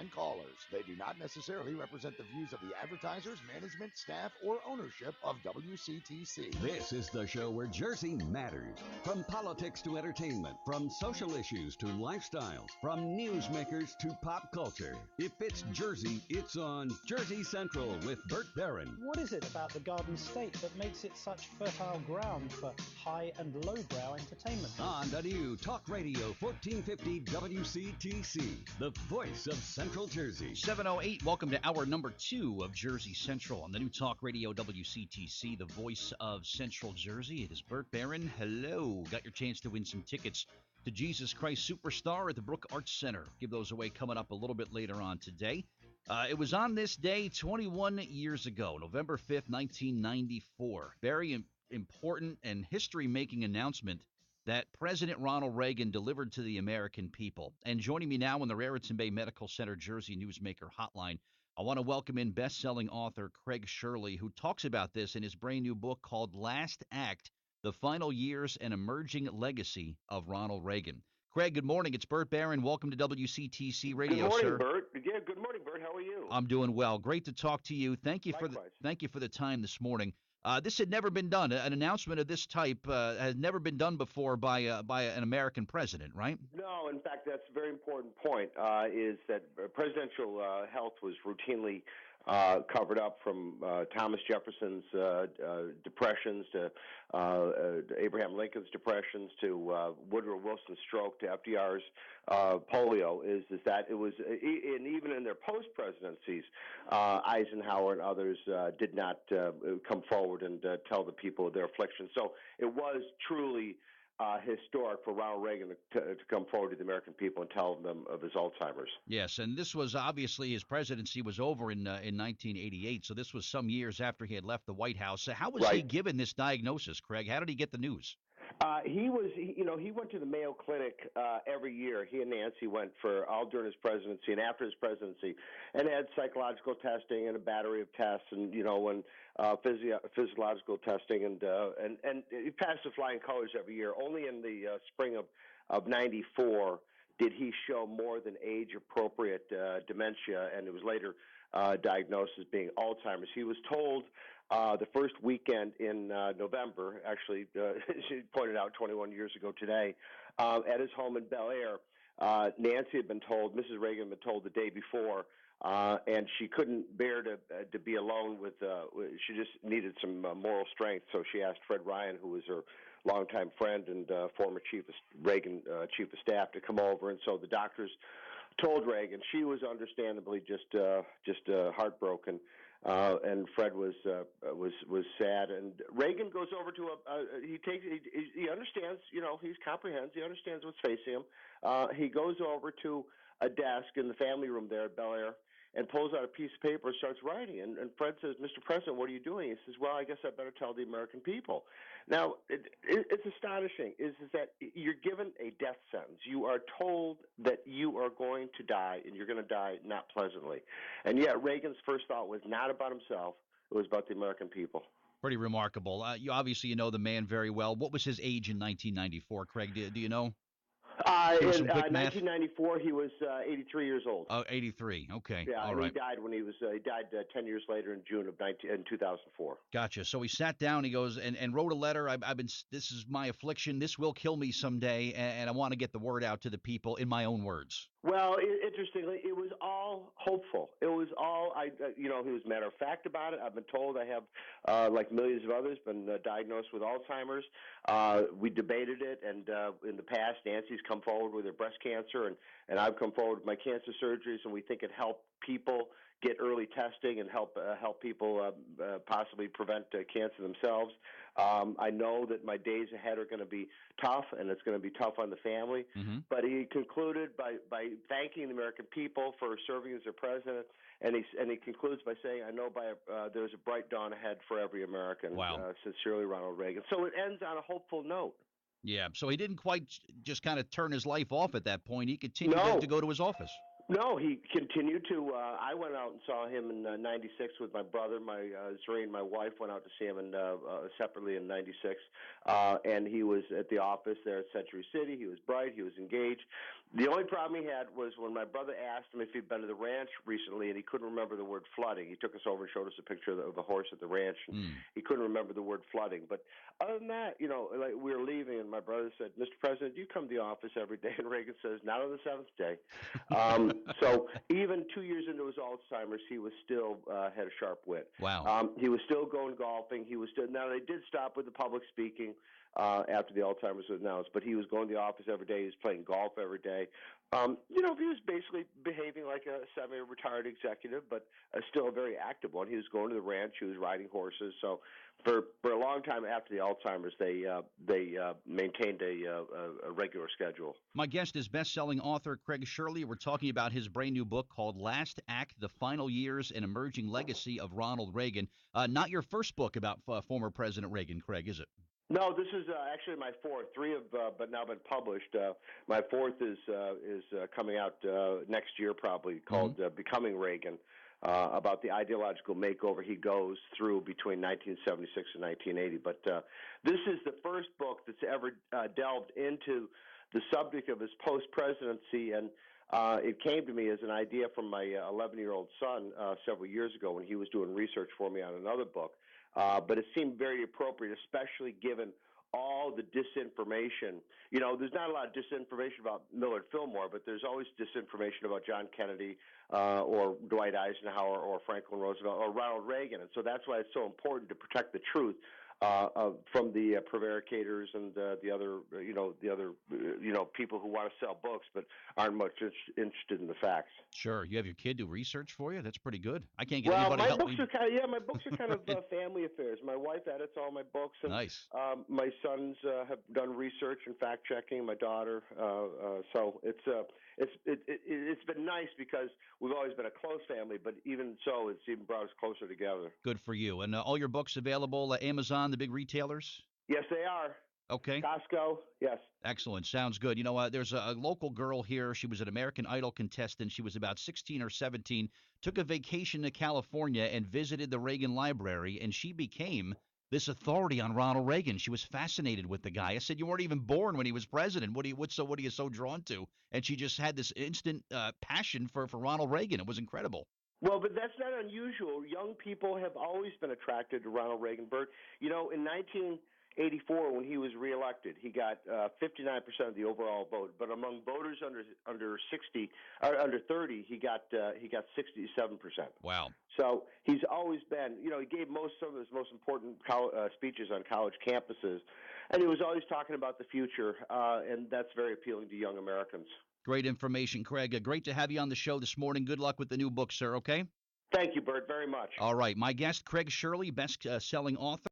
and callers. They do not necessarily represent the views of the advertisers, management, staff, or ownership of WCTC. This is the show where Jersey matters. From politics to entertainment, from social issues to lifestyle, from newsmakers to pop culture. If it's Jersey, it's on Jersey Central with Bert Barron. What is it about the Garden State that makes it such fertile ground for high and lowbrow entertainment? On the new Talk Radio 1450 WCTC, the voice of Central Jersey. 7:08, welcome to hour number 2 of Jersey Central on the new Talk Radio WCTC, the voice of Central Jersey. It is Bert Barron. Hello. Got your chance to win some tickets to Jesus Christ Superstar at the Brook Arts Center. Give those away coming up a little bit later on today. It was on this day 21 years ago, November 5th, 1994. Very important and history-making announcement that President Ronald Reagan delivered to the American people. And joining me now on the Raritan Bay Medical Center Jersey Newsmaker Hotline, I want to welcome in best-selling author Craig Shirley, who talks about this in his brand new book called Last Act, The Final Years and Emerging Legacy of Ronald Reagan. Craig, good morning. It's Bert Barron. Welcome to WCTC Radio, sir. Good morning, sir. Bert. Yeah, good morning, Bert. How are you? I'm doing well. Great to talk to you. Thank you Likewise. for the time this morning. This had never been done. An announcement of this type has never been done before by an American president, right? No, in fact, that's a very important point, is that presidential health was routinely covered up from Thomas Jefferson's depressions to Abraham Lincoln's depressions to Woodrow Wilson's stroke to FDR's polio, is that it was, and even in their post-presidencies, Eisenhower and others did not come forward and tell the people of their affliction. So it was truly historic for Ronald Reagan to come forward to the American people and tell them of his Alzheimer's. Yes, and this was obviously his presidency was over in 1988, so this was some years after he had left the White House. So how was he given this diagnosis, Craig? How did he get the news? He went to the Mayo Clinic every year. He and Nancy went for all during his presidency and after his presidency, and had psychological testing and a battery of tests, and physiological testing, and he passed with flying colors every year. Only in the spring of '94 did he show more than age-appropriate dementia, and it was later diagnosed as being Alzheimer's. He was told the first weekend in November, actually, she pointed out 21 years ago today, at his home in Bel Air. Nancy had been told, Mrs. Reagan had been told the day before, and she couldn't bear to be alone with. She just needed some moral strength, so she asked Fred Ryan, who was her longtime friend and former chief of staff, to come over. And so the doctors told Reagan. She was understandably just heartbroken, and Fred was sad. And Reagan goes over to he understands, he comprehends, he understands what's facing him. He goes over to a desk in the family room there at Bel Air and pulls out a piece of paper and starts writing. And Fred says, "Mr. President, what are you doing?" He says, "Well, I guess I better tell the American people." Now, it's astonishing is that you're given a death sentence. You are told that you are going to die, and you're going to die not pleasantly. And yet Reagan's first thought was not about himself. It was about the American people. Pretty remarkable. You obviously know the man very well. What was his age in 1994, Craig? Do you know? In 1994, he was 83 years old. Oh, 83. Okay. Yeah, all and right. He died 10 years later in June of 2004. Gotcha. So he sat down. He goes and wrote a letter. This is my affliction. This will kill me someday, and I want to get the word out to the people in my own words. Well, interestingly, it was all hopeful. It was all, he was matter of fact about it. I've been told I have, like millions of others, been diagnosed with Alzheimer's. We debated it, and in the past, Nancy's come forward with her breast cancer, and I've come forward with my cancer surgeries, and we think it helped people get early testing and help people possibly prevent cancer themselves. I know that my days ahead are going to be tough, and it's going to be tough on the family. Mm-hmm. But he concluded by thanking the American people for serving as their president, and he concludes by saying, "I know there's a bright dawn ahead for every American." Wow. Sincerely, Ronald Reagan. So it ends on a hopeful note. Yeah, so he didn't quite just kind of turn his life off at that point. He continued to go to his office. No, he continued to. I went out and saw him in '96 with my brother. Zuri and my wife went out to see him separately in '96, and he was at the office there at Century City. He was bright. He was engaged. The only problem he had was when my brother asked him if he'd been to the ranch recently, and he couldn't remember the word flooding. He took us over and showed us a picture of the horse at the ranch, and he couldn't remember the word flooding. But other than that, like we were leaving, and my brother said, "Mr. President, do you come to the office every day?" And Reagan says, "Not on the seventh day." So even 2 years into his Alzheimer's, he was still had a sharp wit. Wow. He was still going golfing. He was still. Now they did stop with the public speaking after the Alzheimer's was announced, but he was going to the office every day. He was playing golf every day. He was basically behaving like a semi-retired executive, but still a very active one. He was going to the ranch. He was riding horses. So for a long time after the Alzheimer's, they maintained a regular schedule. My guest is best-selling author Craig Shirley. We're talking about his brand new book called Last Act, The Final Years and Emerging Legacy of Ronald Reagan. Not your first book about former President Reagan, Craig, is it? No, this is actually my fourth. Three have but now been published. My fourth is coming out next year, probably, called Becoming Reagan, about the ideological makeover he goes through between 1976 and 1980. But this is the first book that's ever delved into the subject of his post-presidency, and it came to me as an idea from my 11-year-old son several years ago when he was doing research for me on another book. But it seemed very appropriate, especially given all the disinformation. There's not a lot of disinformation about Millard Fillmore, but there's always disinformation about John Kennedy or Dwight Eisenhower or Franklin Roosevelt or Ronald Reagan. And so that's why it's so important to protect the truth from the prevaricators and the other people who want to sell books but aren't much interested in the facts. Sure. You have your kid do research for you? That's pretty good. I can't get anybody to help me. My books are kind of family affairs. My wife edits all my books. And, nice. My sons have done research and fact checking. My daughter. So it's been nice because we've always been a close family, but even so, it's even brought us closer together. Good for you. And all your books available at Amazon, the big retailers? Yes, they are. Okay. Costco, yes. Excellent. Sounds good. There's a local girl here. She was an American Idol contestant. She was about 16 or 17, took a vacation to California and visited the Reagan Library, and she became this authority on Ronald Reagan. She was fascinated with the guy. I said, "You weren't even born when he was president. What are you so drawn to?" And she just had this instant passion for Ronald Reagan. It was incredible. Well, but that's not unusual. Young people have always been attracted to Ronald Reagan. Bert, in 1984, when he was reelected, he got 59% of the overall vote. But among voters under 60 or under 30, he got 67%. Wow. So he's always been, he gave some of his most important speeches on college campuses, and he was always talking about the future, and that's very appealing to young Americans. Great information, Craig. Great to have you on the show this morning. Good luck with the new book, sir, okay? Thank you, Bert, very much. All right. My guest, Craig Shirley, best-selling author.